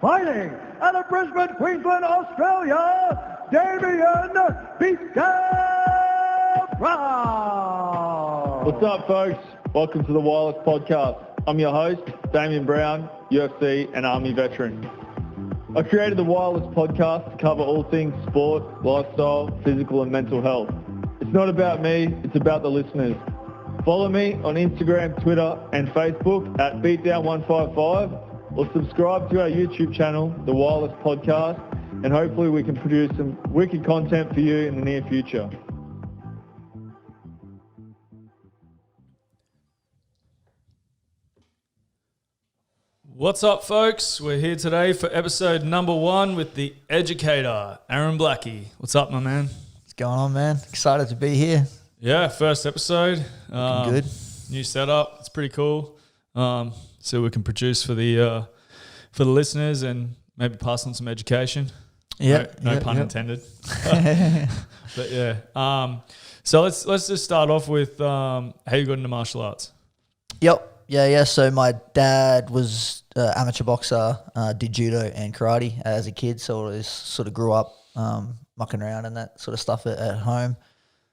Fighting out of Brisbane, Queensland, Australia, Damien Beatdown Brown. What's up, folks? Welcome to the Wireless Podcast. I'm your host, Damien Brown, UFC and Army veteran. I created the Wireless Podcast to cover all things sport, lifestyle, physical and mental health. It's not about me, it's about the listeners. Follow me on Instagram, Twitter and Facebook at Beatdown155 or subscribe to our YouTube channel, the Wireless Podcast, and hopefully we can produce some wicked content for you in the near future. What's up, folks? We're here today for episode number 1 with the educator, Aaron Blackie. What's up, my man? What's going on, man? Excited to be here. Yeah, first episode. Looking good. New setup. It's pretty cool. So we can produce for the listeners and maybe pass on some education. Yeah, no pun intended. But yeah. So let's just start off with how you got into martial arts. Yep. Yeah. So my dad was amateur boxer, did judo and karate as a kid, so I sort of grew up mucking around and that sort of stuff at home.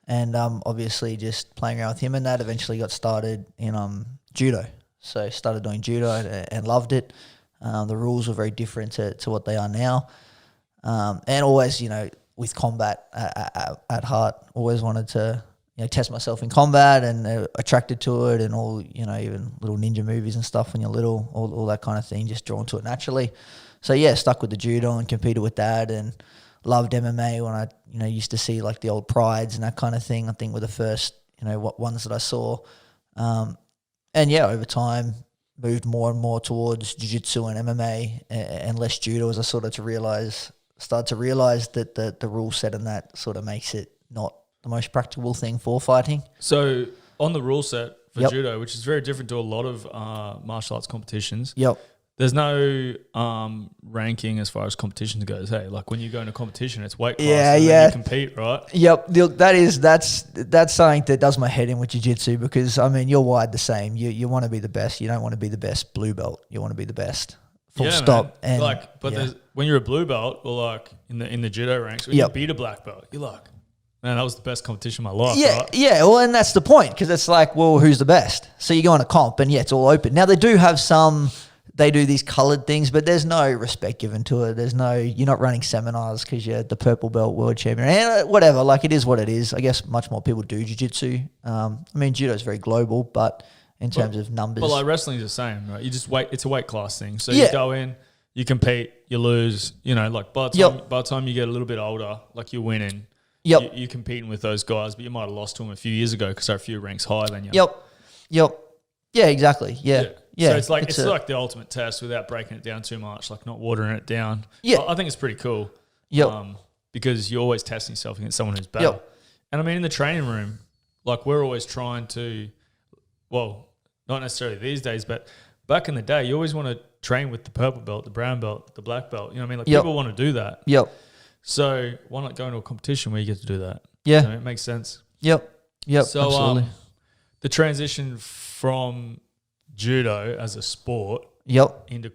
And obviously just playing around with him and that, eventually got started in judo. So started doing judo and loved it. The rules were very different to what they are now. And always, with combat at heart, always wanted to, test myself in combat and attracted to it and all, even little ninja movies and stuff when you're little, all that kind of thing, just drawn to it naturally. So yeah, stuck with the judo and competed with that and loved MMA when I, used to see like the old prides and that kind of thing. I think were the first, ones that I saw. And yeah, over time, moved more and more towards jiu-jitsu and MMA and less judo as I started to realize that the rule set and that sort of makes it not the most practical thing for fighting. So on the rule set for Yep. judo, which is very different to a lot of martial arts competitions, Yep. there's no ranking as far as competitions goes. Hey, like when you go into competition, it's weight class. Yeah, and then yeah. you compete, right? Yep, that's something that does my head in with jiu-jitsu because, you're wired the same. You want to be the best. You don't want to be the best blue belt. You want to be the best. Full stop. Man. And there's, when you're a blue belt or like in the judo ranks, when Yep. you beat a black belt, you're like, man, that was the best competition of my life, Yeah, right? yeah. Well, and that's the point because it's like, well, who's the best? So you go on a comp and it's all open. Now they do have they do these coloured things, but there's no respect given to it. You're not running seminars because you're the purple belt world champion and whatever. Like it is what it is. I guess much more people do jiu-jitsu. Judo is very global, but in terms of numbers. But like wrestling's the same, right? You just it's a weight class thing. So Yeah. you go in, you compete, you lose, like by the time you get a little bit older, like you're winning. Yep. You're competing with those guys, but you might have lost to them a few years ago because they're a few ranks higher than you. Yep. Yeah, exactly. Yeah. So it's like the ultimate test without breaking it down too much, like not watering it down. Yeah. I think it's pretty cool. Yep. Because you're always testing yourself against someone who's better. Yep. And in the training room, like we're always trying to, well, not necessarily these days, but back in the day, you always want to train with the purple belt, the brown belt, the black belt. You know what I mean? Like Yep. people want to do that. Yep. So why not go into a competition where you get to do that? Yeah. So it makes sense. Yep. So absolutely. The transition from judo as a sport Yep. into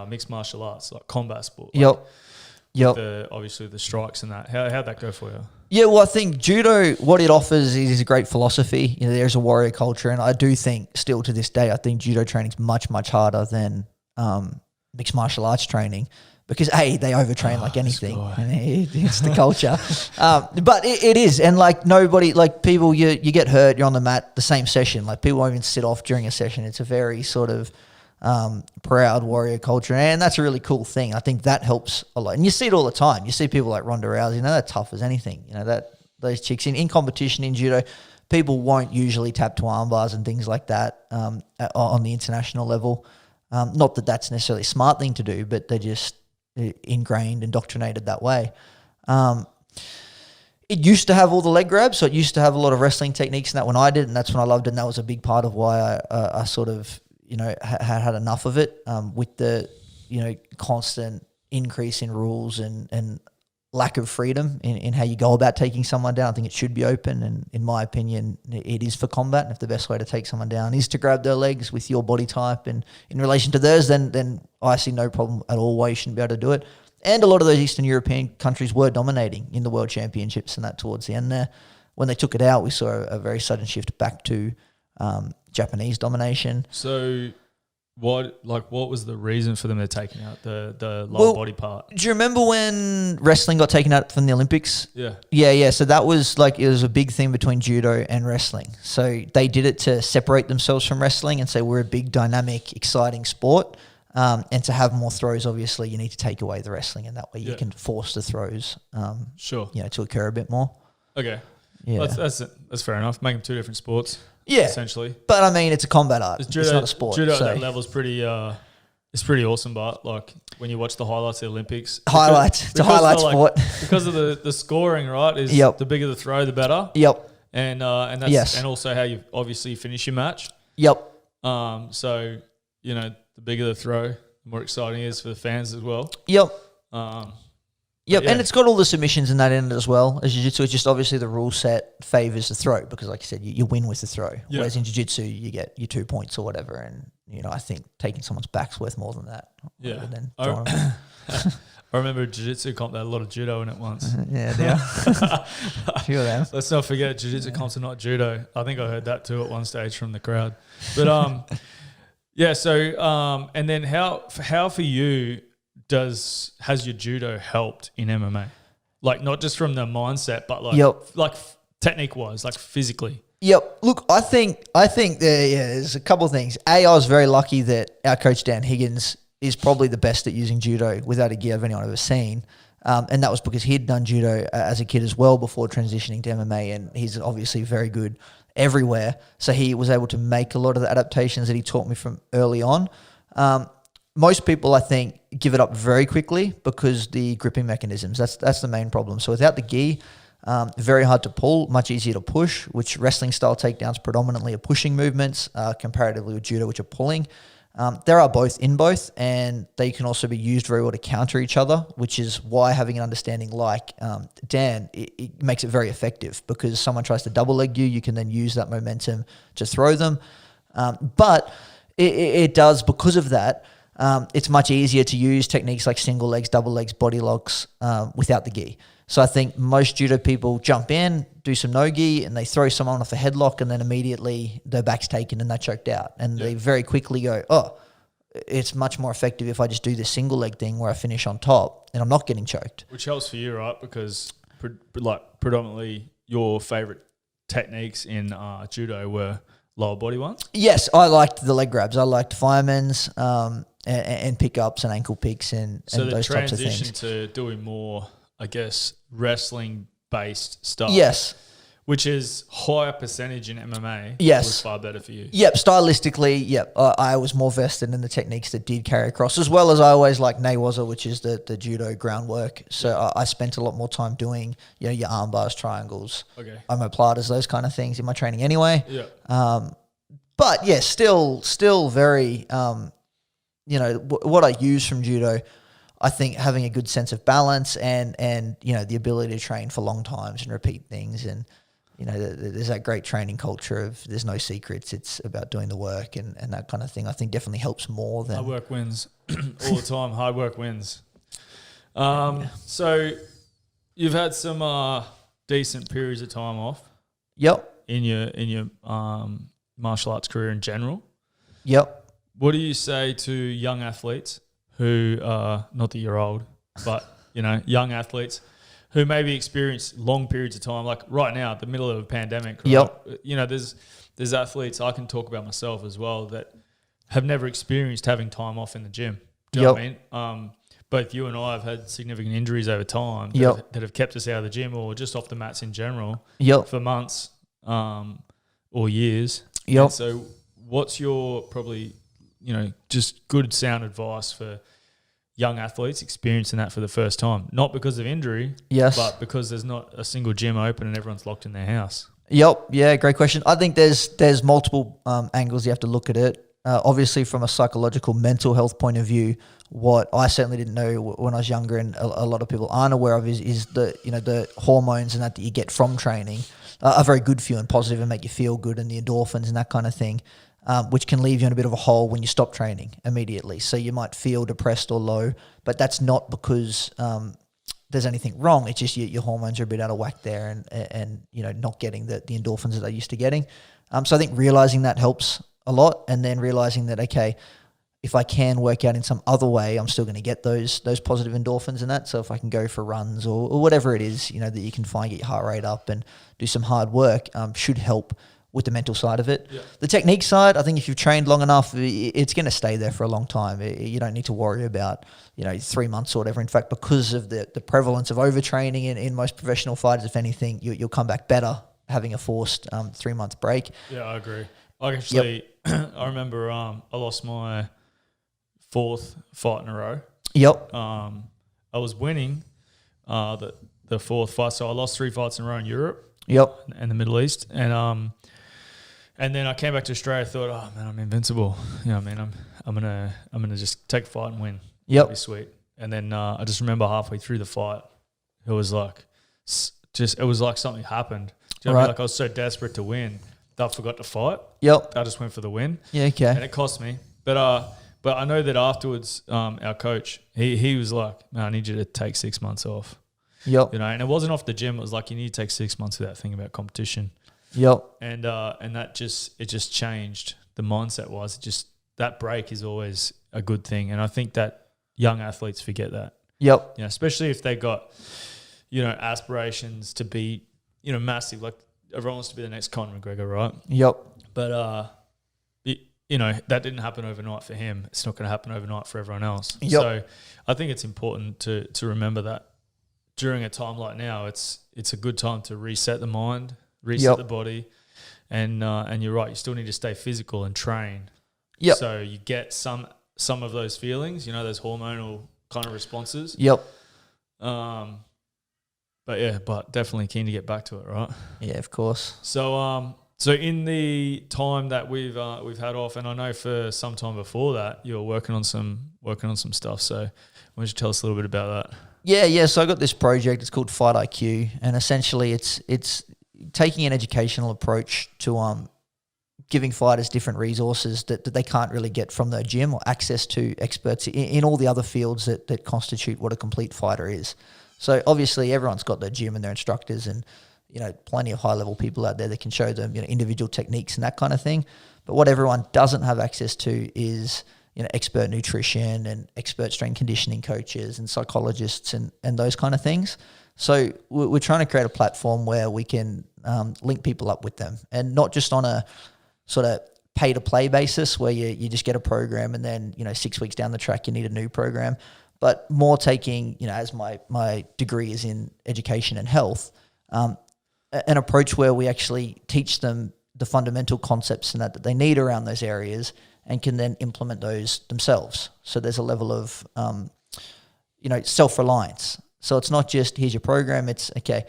mixed martial arts, like combat sport. Yep. Obviously the strikes and that. How'd that go for you? Yeah, well, I think judo, what it offers is a great philosophy. There's a warrior culture, and I do think still to this day, I think judo training is much, much harder than mixed martial arts training because, A, they overtrain like anything. And it's the culture. But it is, and like nobody, like people, you get hurt, you're on the mat, the same session. Like people won't even sit off during a session. It's a very sort of proud warrior culture, and that's a really cool thing. I think that helps a lot, and you see it all the time. You see people like Ronda Rousey, they're tough as anything. That those chicks in competition in judo, people won't usually tap to arm bars and things like that on the international level. Not that that's necessarily a smart thing to do, but they're just ingrained, indoctrinated that way. It used to have all the leg grabs, so it used to have a lot of wrestling techniques and that when I did, and that's when I loved it, and that was a big part of why I sort of had enough of it with the constant increase in rules and lack of freedom in how you go about taking someone down. I think it should be open, and in my opinion, it is for combat. And if the best way to take someone down is to grab their legs with your body type and in relation to theirs, then I see no problem at all why you shouldn't be able to do it. And a lot of those Eastern European countries were dominating in the World Championships and that towards the end there. When they took it out, we saw a very sudden shift back to Japanese domination. So what was the reason for them taking out the lower body part? Do you remember when wrestling got taken out from the Olympics? Yeah. Yeah. So that was it was a big thing between judo and wrestling. So they did it to separate themselves from wrestling and say we're a big, dynamic, exciting sport. And to have more throws, obviously, you need to take away the wrestling, and that way you can force the throws, sure, to occur a bit more. Okay, yeah, well, that's fair enough. Make them two different sports, essentially. But I mean, it's a combat art. It's not a sport. Judo at that level is pretty. It's pretty awesome, but when you watch the highlights of the Olympics, it's a highlight sport because of the scoring, right? Is the bigger the throw, the better. Yep. And that's and also how you obviously finish your match. Yep. So the bigger the throw, the more exciting it is for the fans as well. Yep. Yep, and it's got all the submissions in that end as well. As jiu-jitsu, it's just obviously the rule set favours the throw because, like you said, you win with the throw. Yeah. Whereas in jiu-jitsu, you get your 2 points or whatever, and I think taking someone's back's worth more than that. Yeah. I remember a jiu-jitsu comp that had a lot of judo in it once. Yeah. Few of them. Let's not forget, jiu-jitsu comps are not judo. I think I heard that too at one stage from the crowd. But yeah. So and then how for you has your judo helped in MMA? Like not just from the mindset, but like technique wise, like physically. Yep. Look, I think there's a couple of things. I was very lucky that our coach Dan Higgins is probably the best at using judo without a gi of anyone I've ever seen. And that was because he'd done judo as a kid as well before transitioning to MMA, and he's obviously very good everywhere. So he was able to make a lot of the adaptations that he taught me from early on. Most people, I think, give it up very quickly because the gripping mechanisms, that's the main problem. So without the gi, very hard to pull, much easier to push, which wrestling style takedowns predominantly are pushing movements, comparatively with judo, which are pulling. There are both in both, and they can also be used very well to counter each other, which is why having an understanding like Dan, it makes it very effective because someone tries to double leg you, you can then use that momentum to throw them. But it does, because of that, it's much easier to use techniques like single legs, double legs, body locks without the gi. So I think most judo people jump in, do some no-gi, and they throw someone off a headlock, and then immediately their back's taken and they're choked out. And they very quickly go, oh, it's much more effective if I just do this single leg thing where I finish on top and I'm not getting choked. Which helps for you, right? Because predominantly your favourite techniques in judo were lower body ones? Yes, I liked the leg grabs. I liked firemen's and pickups and ankle picks and those types of things. So the transition to doing more, I guess, wrestling-based stuff. Yes. Which is higher percentage in MMA. Yes. Was far better for you. Yep. Stylistically, I was more vested in the techniques that did carry across, as well as I always like newaza, which is the judo groundwork. So I spent a lot more time doing, your arm bars, triangles, omoplatas, those kind of things in my training anyway. Yeah. But yeah, still very, what I use from judo, I think having a good sense of balance and the ability to train for long times and repeat things, and there's that great training culture of there's no secrets, it's about doing the work and that kind of thing. I think definitely helps more than hard work wins all the time. Hard work wins. So you've had some decent periods of time off. Yep. In your martial arts career in general. Yep. What do you say to young athletes who not that you're old, but young athletes who maybe experience long periods of time, like right now, the middle of a pandemic, right? Yep. There's athletes, I can talk about myself as well, that have never experienced having time off in the gym. Do you know what I mean? Both you and I have had significant injuries over time that have kept us out of the gym or just off the mats in general for months or years. Yep. And so what's your probably, just good sound advice for young athletes experiencing that for the first time? Not because of injury, but because there's not a single gym open and everyone's locked in their house. Yep. Yeah, great question. I think there's multiple angles you have to look at it. Obviously, from a psychological, mental health point of view, what I certainly didn't know when I was younger, and a lot of people aren't aware of, is the hormones and that you get from training are very good for you and positive and make you feel good, and the endorphins and that kind of thing. which can leave you in a bit of a hole when you stop training immediately. So you might feel depressed or low, but that's not because there's anything wrong. It's just your hormones are a bit out of whack there, and not getting the endorphins that they're used to getting. So I think realizing that helps a lot, and then realizing that, okay, if I can work out in some other way, I'm still going to get those positive endorphins and that. So if I can go for runs or whatever it is, that you can find, get your heart rate up and do some hard work, should help with the mental side of it. Yeah. The technique side, I think if you've trained long enough, it's going to stay there for a long time. You don't need to worry about, 3 months or whatever. In fact, because of the prevalence of overtraining in most professional fighters, if anything, you'll come back better having a forced 3 month break. Yeah, I agree. Actually, I remember I lost my 4th fight in a row. Yep. I was winning the 4th fight, so I lost 3 fights in a row in Europe. Yep. And the Middle East, and then I came back to Australia. Thought, oh man, I'm invincible. I'm gonna just take a fight and win. Yep. That'd be sweet. And then I just remember halfway through the fight, it was like something happened. Do you know what I mean? Like I was so desperate to win that I forgot to fight. Yep. I just went for the win. Yeah. Okay. And it cost me, but I know that afterwards, our coach, he was like, man, I need you to take 6 months off. Yep. And it wasn't off the gym. It was like, you need to take 6 months without thinking about competition. Yep. And that just changed the mindset wise. That break is always a good thing. And I think that young athletes forget that. Yep. Especially if they got, aspirations to be, massive. Like everyone wants to be the next Conor McGregor, right? Yep. But, that didn't happen overnight for him. It's not going to happen overnight for everyone else. Yep. So I think it's important to remember that during a time like now, it's a good time to reset the mind, reset the body, and you're right. You still need to stay physical and train. Yep. So you get some of those feelings, those hormonal kind of responses. Yep. But definitely keen to get back to it, right? Yeah, of course. So in the time that we've had off, and I know for some time before that you were working on some stuff. So why don't you tell us a little bit about that? Yeah. So I got this project. It's called Fight IQ, and essentially it's taking an educational approach to giving fighters different resources that they can't really get from the gym, or access to experts in all the other fields that constitute what a complete fighter is. So obviously everyone's got their gym and their instructors, and plenty of high-level people out there that can show them, individual techniques and that kind of thing. But what everyone doesn't have access to is, expert nutrition and expert strength conditioning coaches and psychologists and those kind of things. So we're trying to create a platform where we can link people up with them, and not just on a sort of pay-to-play basis where you just get a program and then, 6 weeks down the track you need a new program, but more taking, as my degree is in education and health, an approach where we actually teach them the fundamental concepts and that they need around those areas, and can then implement those themselves. So there's a level of, self-reliance. So it's not just, here's your program, it's, okay,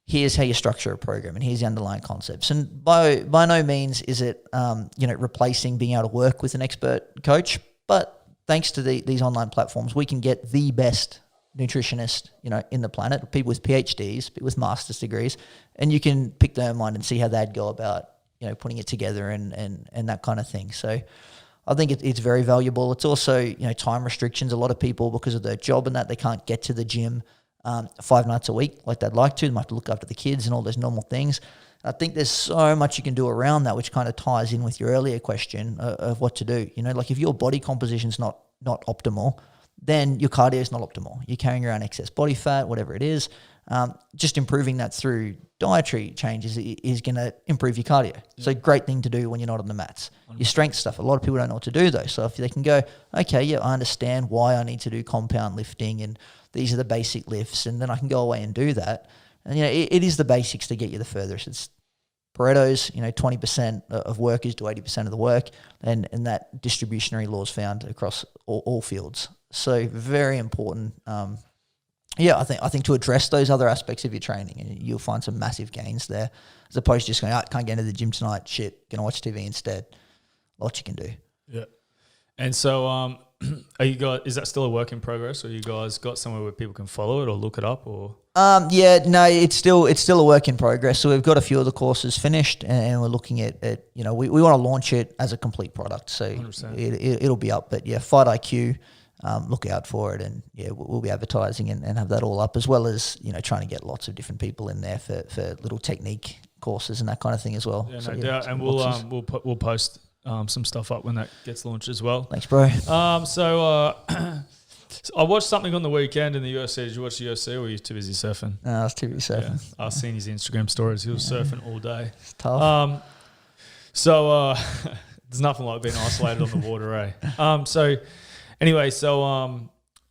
here's how you structure a program and here's the underlying concepts. And by no means is it, replacing being able to work with an expert coach, but thanks to these online platforms, we can get the best nutritionist, in the planet, people with PhDs, people with master's degrees, and you can pick their mind and see how they'd go about, putting it together and that kind of thing. So I think it's very valuable. It's also, time restrictions. A lot of people, because of their job and that, they can't get to the gym 5 nights a week like they'd like to. They might have to look after the kids and all those normal things. I think there's so much you can do around that, which kind of ties in with your earlier question of what to do. Like if your body composition's not optimal, then your cardio is not optimal. You're carrying around excess body fat, whatever it is. Just improving that through dietary changes is going to improve your cardio. Yeah. So great thing to do when you're not on the mats. Your strength stuff, a lot of people don't know what to do though. So if they can go, okay, yeah, I understand why I need to do compound lifting and these are the basic lifts, and then I can go away and do that. And it is the basics to get you the furthest. It's Pareto's, 20% of workers do 80% of the work, and that distributionary law is found across all fields. So very important. I think to address those other aspects of your training, and you'll find some massive gains there, as opposed to just going, can't get into the gym tonight, shit, gonna watch TV instead. Lots you can do. Yeah. And so Is that still a work in progress, or you guys got somewhere where people can follow it or look it up, or? Yeah, no, it's still a work in progress. So we've got a few of the courses finished, and we're looking at we want to launch it as a complete product. So it'll be up. But yeah, Fight IQ, look out for it, and yeah, we'll be advertising and have that all up, as well as trying to get lots of different people in there for little technique courses and that kind of thing as well. Yeah, no doubt. And we'll post some stuff up when that gets launched as well. Thanks, bro. So I watched something on the weekend in the UFC. Did you watch the UFC, or were you too busy surfing? No, I was too busy surfing. Yeah, I've seen his Instagram stories. He was surfing all day. It's tough. So there's nothing like being isolated on the water, eh? So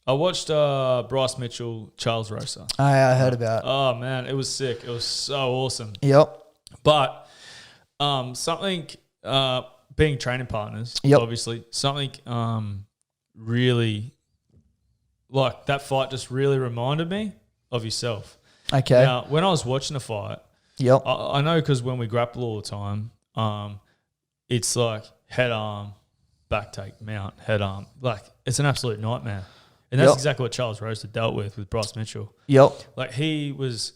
I watched Bryce Mitchell, Charles Rosa. I heard about it. Oh, man, it was sick. It was so awesome. Yep. But something, being training partners, obviously, something really, like that fight just really reminded me of yourself. Okay. Now, when I was watching the fight, I know because when we grapple all the time, it's like head arm, back take, mount, head arm. Like, it's an absolute nightmare. And that's exactly what Charles Rosa dealt with Bryce Mitchell. Yep. Like, he was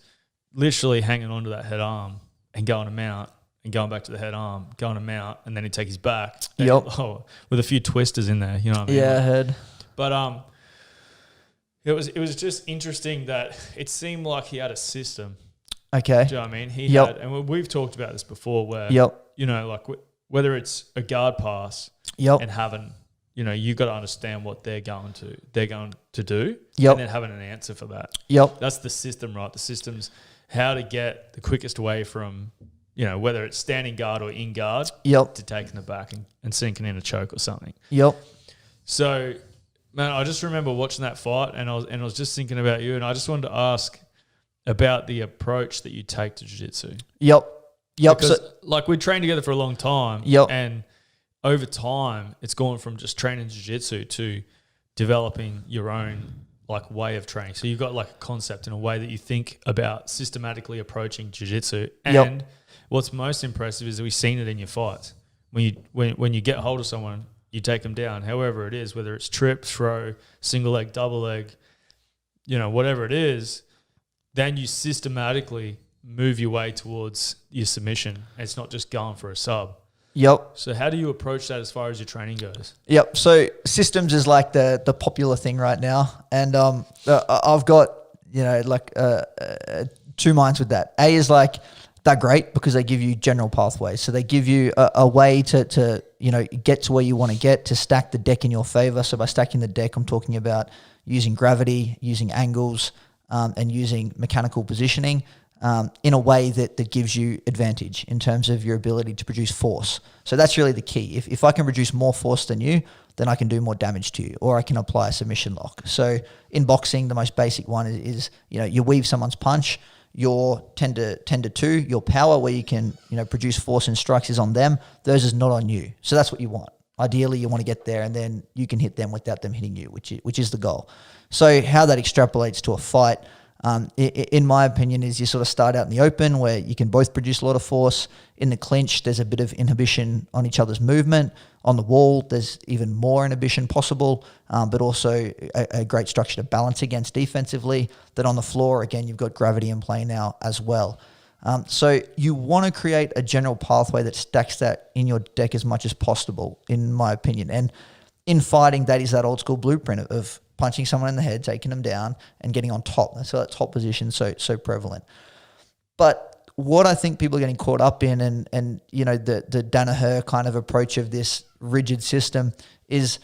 literally hanging onto that head arm and going to mount and going back to the head arm, going to mount, and then he'd take his back. With a few twisters in there, you know what I mean? Yeah, I heard. But it was just interesting that it seemed like he had a system. Okay. Do you know what I mean? He had, and we've talked about this before, where like whether it's a guard pass and having, you got to understand what they're going to do, and then having an answer for that. That's the system, right? The system's how to get the quickest way from, whether it's standing guard or in guard, to taking it back and sinking in a choke or something. So, man, I just remember watching that fight, and I was just thinking about you, and I just wanted to ask about the approach that you take to jiu-jitsu. Because, we trained together for a long time, and over time, it's gone from just training jiu-jitsu to developing your own way of training. So you've got a concept and a way that you think about systematically approaching jiu-jitsu. And what's most impressive is that we've seen it in your fights. When you get hold of someone, you take them down, however it is, whether it's trip, throw, single leg, double leg, whatever it is, then you systematically move your way towards your submission. It's not just going for a sub. So how do you approach that as far as your training goes? So systems is the popular thing right now. And I've got, two minds with that. A is they're great because they give you general pathways. So they give you a way to get to where you want to get, to stack the deck in your favor. So by stacking the deck, I'm talking about using gravity, using angles, and using mechanical positioning in a way that gives you advantage in terms of your ability to produce force. So that's really the key. If I can produce more force than you, then I can do more damage to you, or I can apply a submission lock. So in boxing, the most basic one is you weave someone's punch. Your 10 to 2, your power where you can produce force and strikes is on them. Those is not on you. So that's what you want. Ideally, you want to get there, and then you can hit them without them hitting you, which is the goal. So how that extrapolates to a fight, in my opinion, is you sort of start out in the open where you can both produce a lot of force. In the clinch, there's a bit of inhibition on each other's movement. On the wall, there's even more inhibition possible, but also a great structure to balance against defensively. Then on the floor, again, you've got gravity in play now as well. So you want to create a general pathway that stacks that in your deck as much as possible, in my opinion. And in fighting, that is that old school blueprint of punching someone in the head, taking them down, and getting on top. That's why that top position so prevalent. But what I think people are getting caught up in, and the Danaher kind of approach of this rigid system, is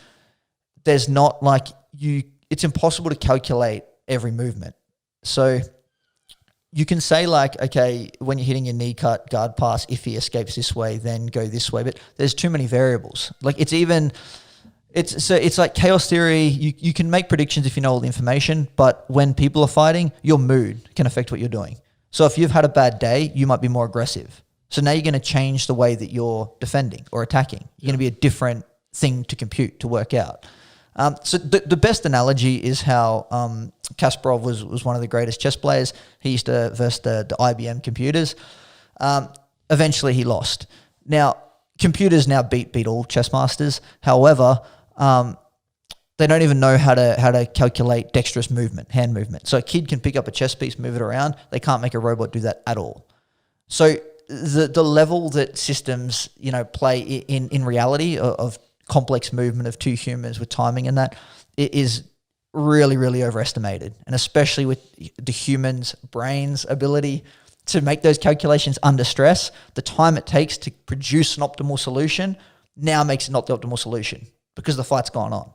there's not it's impossible to calculate every movement. So you can say okay, when you're hitting your knee cut, guard pass, if he escapes this way, then go this way. But there's too many variables. It's like chaos theory. You can make predictions if you know all the information, but when people are fighting, your mood can affect what you're doing. So if you've had a bad day, you might be more aggressive. So now you're going to change the way that you're defending or attacking. You're going to be a different thing to compute, to work out. So the best analogy is how Kasparov was one of the greatest chess players. He used to verse the IBM computers. Eventually he lost. Now, computers now beat all chess masters. However, They don't even know how to calculate dexterous movement, hand movement. So a kid can pick up a chess piece, move it around. They can't make a robot do that at all. So the level that systems, play in reality of complex movement of two humans with timing and that, it is really, really overestimated. And especially with the human's brain's ability to make those calculations under stress, the time it takes to produce an optimal solution now makes it not the optimal solution because the fight's gone on.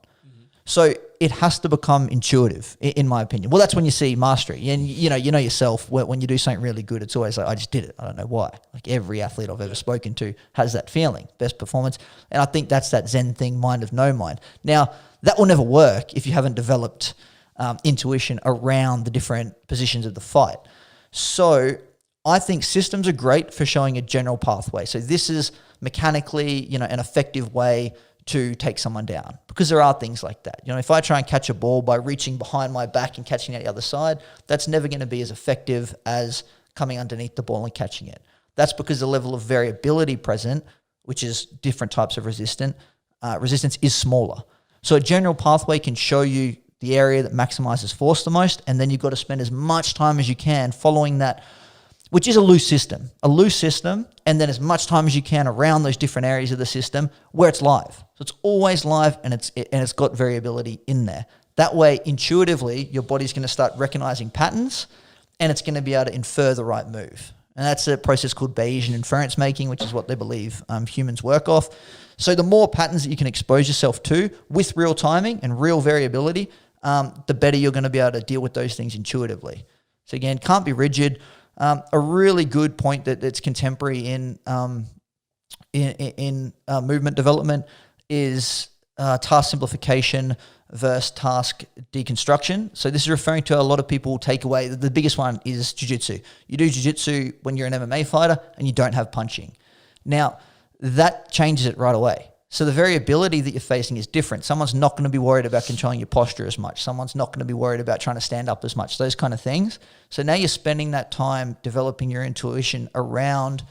So it has to become intuitive, in my opinion. Well, that's when you see mastery. And, you know yourself, when you do something really good, it's always like, I just did it. I don't know why. Like every athlete I've ever spoken to has that feeling, best performance. And I think that's that Zen thing, mind of no mind. Now, that will never work if you haven't developed intuition around the different positions of the fight. So I think systems are great for showing a general pathway. So this is mechanically, an effective way to take someone down, because there are things like that. If I try and catch a ball by reaching behind my back and catching it the other side, that's never going to be as effective as coming underneath the ball and catching it. That's because the level of variability present, which is different types of resistance is smaller. So a general pathway can show you the area that maximizes force the most, and then you've got to spend as much time as you can following that, which is a loose system, and then as much time as you can around those different areas of the system where it's live. So it's always live, and it's got variability in there. That way, intuitively, your body's going to start recognizing patterns, and it's going to be able to infer the right move. And that's a process called Bayesian inference making, which is what they believe humans work off. So the more patterns that you can expose yourself to with real timing and real variability, the better you're going to be able to deal with those things intuitively. So again, can't be rigid. A really good point that's contemporary in movement development is task simplification versus task deconstruction. So this is referring to a lot of people take away. The biggest one is jiu-jitsu. You do jiu-jitsu when you're an MMA fighter and you don't have punching. Now, that changes it right away. So the variability that you're facing is different. Someone's not going to be worried about controlling your posture as much. Someone's not going to be worried about trying to stand up as much, those kind of things. So now you're spending that time developing your intuition around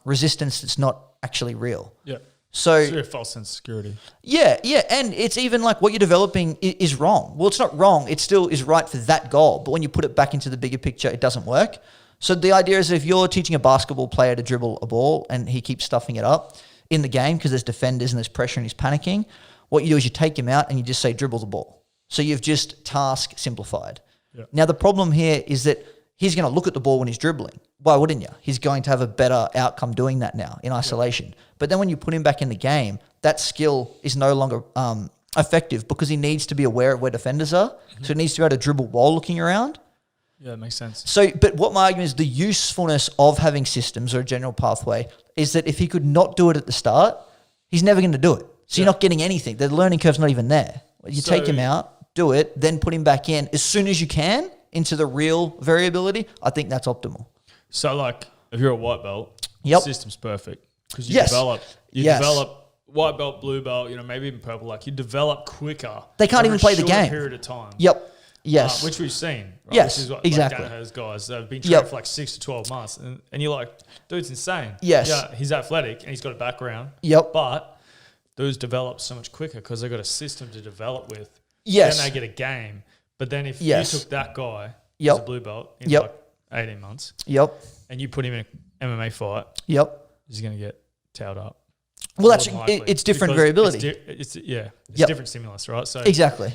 resistance that's not actually real. Yeah. So it's a false sense of security. Yeah. And it's even like what you're developing is wrong. Well, it's not wrong. It still is right for that goal. But when you put it back into the bigger picture, it doesn't work. So the idea is if you're teaching a basketball player to dribble a ball and he keeps stuffing it up in the game because there's defenders and there's pressure and he's panicking, what you do is you take him out and you just say, dribble the ball. So you've just task simplified. Yeah. Now, the problem here is that he's going to look at the ball when he's dribbling. Why wouldn't you? He's going to have a better outcome doing that now in isolation. Yeah. But then when you put him back in the game, that skill is no longer effective because he needs to be aware of where defenders are. Mm-hmm. So he needs to be able to dribble while looking around. Yeah, it makes sense. So, but what my argument is, the usefulness of having systems or a general pathway is that if he could not do it at the start, he's never going to do it. So you're not getting anything. The learning curve's not even there. You take him out, do it, then put him back in as soon as you can into the real variability. I think that's optimal. So like if you're a white belt, the system's perfect because you develop white belt, blue belt, maybe even purple, like you develop quicker. They can't even play the game. Period of time. Yep. Yes. Which we've seen. Right? Yes, which is what, exactly. Like those guys that have been trained for like 6 to 12 months. And you're like, dude's insane. Yes. Yeah, he's athletic and he's got a background. Yep. But dudes develop so much quicker because they've got a system to develop with. Yes. Then they get a game. But then if you took that guy as a blue belt in like 18 months. Yep. And you put him in an MMA fight. Yep. He's going to get towed up. Well, it's different variability. It's different stimulus, right? So exactly.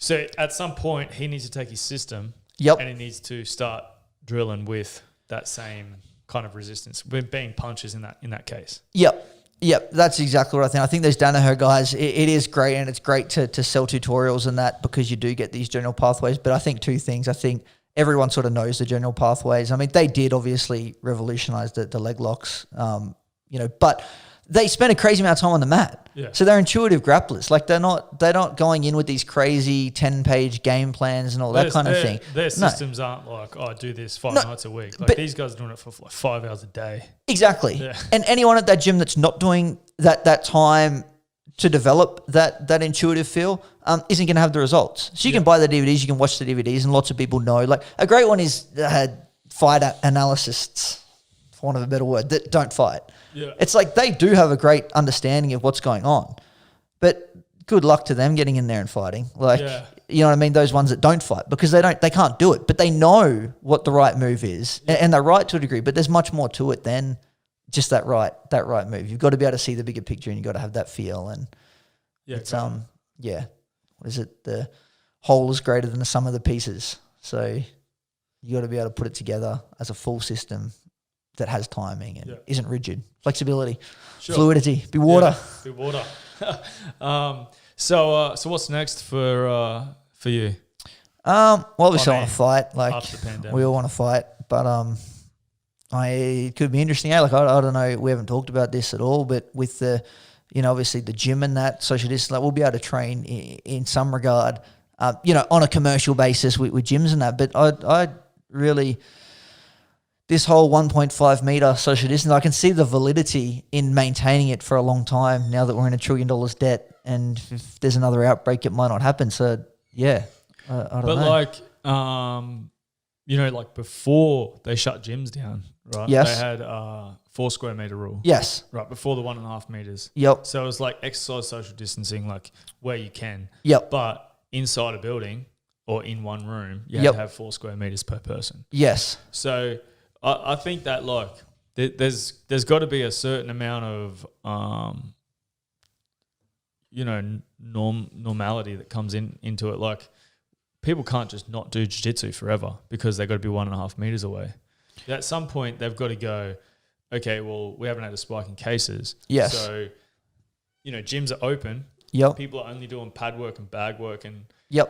So at some point, he needs to take his system and he needs to start drilling with that same kind of resistance, with being punches in that case. Yep, that's exactly what I think. I think those Danaher guys, it is great, and it's great to sell tutorials and that because you do get these general pathways. But I think two things. I think everyone sort of knows the general pathways. I mean, they did obviously revolutionize the leg locks, but they spend a crazy amount of time on the mat. Yeah. So they're intuitive grapplers. Like they're not going in with these crazy 10-page game plans and all that kind of thing. Their systems aren't like, do this 5 nights a week. Like these guys are doing it for like 5 hours a day. Exactly. Yeah. And anyone at that gym that's not doing that time to develop that intuitive feel isn't going to have the results. So you can buy the DVDs, you can watch the DVDs, and lots of people know. Like a great one is fight analysts, for want of a better word, that don't fight. Yeah. It's like they do have a great understanding of what's going on. But good luck to them getting in there and fighting. Like, Yeah. you know what I mean? Those ones that don't fight because they can't do it, but they know what the right move is, and they're right to a degree. But there's much more to it than just that right move. You've got to be able to see the bigger picture, and you've got to have that feel. And it's what is it? The whole is greater than the sum of the pieces. So you got to be able to put it together as a full system that has timing and isn't rigid. Flexibility, fluidity, be water. Yeah, be water. So what's next for you? Well, obviously I want to fight. Like after the pandemic. we all want to fight, but it could be interesting. Like I don't know. We haven't talked about this at all, but with the, obviously the gym and that social distance, like we'll be able to train in some regard, on a commercial basis with gyms and that. But I really, this whole 1.5 meter social distance, I can see the validity in maintaining it for a long time now that we're in $1 trillion debt, and if there's another outbreak, it might not happen. So yeah, I don't know. But like before they shut gyms down, right? Yes. They had 4 square meter rule. Yes. Right, before the 1.5 meters. Yep. So it was like exercise social distancing, like where you can. Yep. But inside a building or in one room, you have to have 4 square meters per person. Yes. So I think that like there's got to be a certain amount of normality that comes into it. Like people can't just not do jiu-jitsu forever because they've got to be 1.5 meters away. At some point they've got to go, okay, well, we haven't had a spike in cases. Yes. So, gyms are open. Yep. People are only doing pad work and bag work and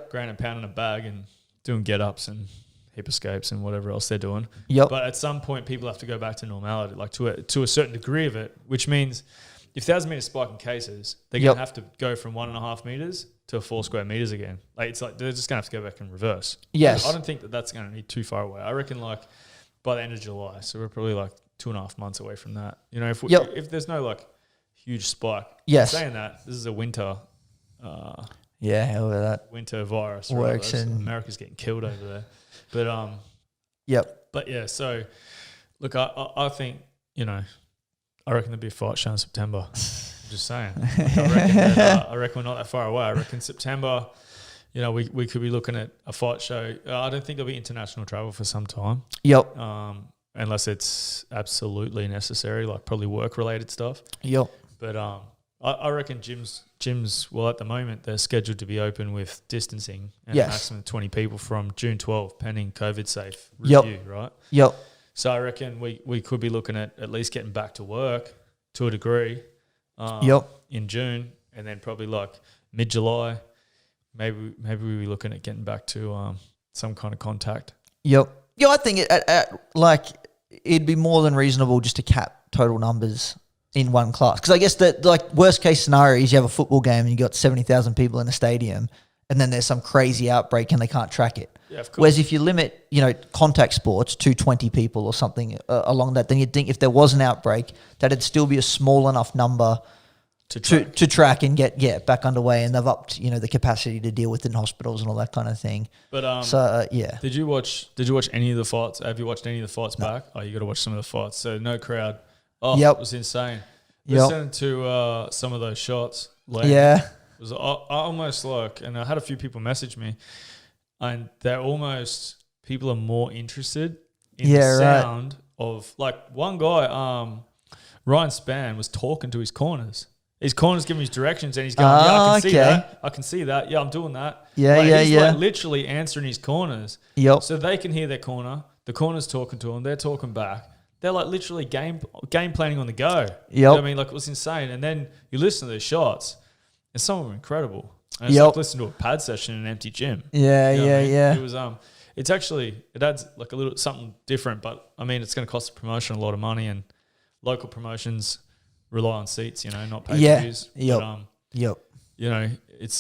ground and pound in a bag and doing get-ups and hip escapes and whatever else they're doing. Yep. But at some point, people have to go back to normality, like to a certain degree of it, which means if 1,000 meter spike in cases, they're going to have to go from 1.5 meters to 4 square meters again. Like it's like they're just going to have to go back in reverse. Yes. I don't think that's going to be too far away. I reckon like by the end of July, so we're probably like 2.5 months away from that. If there's no like huge spike. Yes. Saying that, this is a winter. However that winter virus works, right? and America's getting killed over there. But Yep. But yeah, so look, I think I reckon there'll be a fight show in September. I'm just saying. I reckon we're not that far away. I reckon September. We could be looking at a fight show. I don't think there'll be international travel for some time. Yep. Unless it's absolutely necessary, like probably work related stuff. Yep. But I reckon gyms, well, at the moment, they're scheduled to be open with distancing and a maximum of 20 people from June 12, pending COVID safe review, right? Yep. So I reckon we could be looking at least getting back to work to a degree in June, and then probably like mid-July, maybe we'll be looking at getting back to some kind of contact. Yep. Yeah, I think it'd be more than reasonable just to cap total numbers in one class. Because I guess that like worst case scenario is you have a football game and you got 70,000 people in a stadium, and then there's some crazy outbreak and they can't track it. Yeah, of course. Whereas if you limit, contact sports to 20 people or something along that, then you'd think if there was an outbreak, that'd still be a small enough number to track and get back underway, and they've upped, the capacity to deal with it in hospitals and all that kind of thing. But Did you watch any of the fights? Have you watched any of the fights back? Oh, you got to watch some of the fights. So no crowd. Oh, It was insane. Listening to some of those shots. It was almost like, and I had a few people message me, and people are more interested in the sound of, like one guy, Ryan Spann was talking to his corners. His corners giving his directions, and he's going, I can see that. I can see that. Yeah, I'm doing that. He's like literally answering his corners. Yep. So they can hear their corner. The corner's talking to him. They're talking back. They're like literally game planning on the go. You know what I mean? Like it was insane. And then you listen to those shots, and some of them are incredible. And it's like listening to a pad session in an empty gym. Yeah, you know what I mean? yeah. It was it adds like a little something different, but I mean it's going to cost the promotion a lot of money, and local promotions rely on seats, not pay-per-views. It's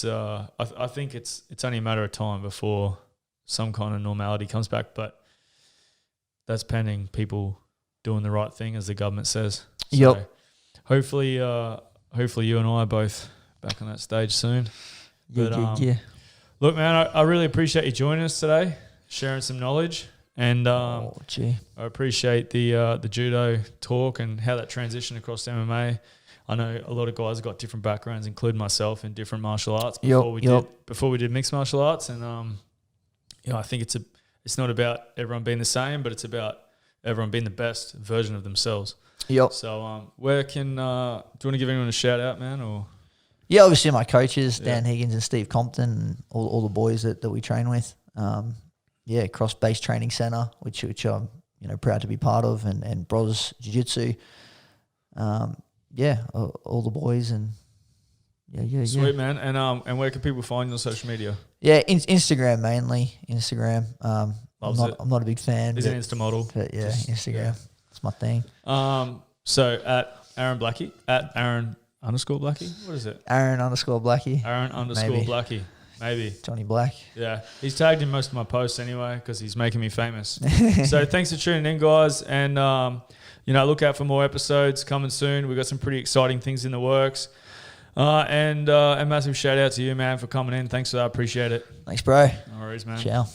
I think it's only a matter of time before some kind of normality comes back, but that's pending people doing the right thing, as the government says. So hopefully you and I are both back on that stage soon. But, look, man, I really appreciate you joining us today, sharing some knowledge, and I appreciate the judo talk and how that transitioned across to MMA. I know a lot of guys have got different backgrounds, including myself, in different martial arts before we did mixed martial arts, and I think it's not about everyone being the same, but it's about everyone being the best version of themselves. Yep. So where can do you want to give anyone a shout out, man? Or yeah, obviously my coaches, Dan Higgins and Steve Compton, and all the boys that we train with. Cross Base Training Centre, which I'm proud to be part of, and Bros Jiu Jitsu. All the boys and sweet, man. And where can people find you on social media? Yeah, Instagram mainly. Instagram. I'm not a big fan. He's an Insta model. But yeah, Instagram. It's my thing. So at Aaron Blackie, at Aaron _Blackie. What is it? Aaron _Blackie. Aaron _Blackie. Maybe. Maybe. Johnny Black. Yeah. He's tagged in most of my posts anyway because he's making me famous. So thanks for tuning in, guys. And, look out for more episodes coming soon. We've got some pretty exciting things in the works. And a massive shout out to you, man, for coming in. Thanks for that. Appreciate it. Thanks, bro. No worries, man. Ciao.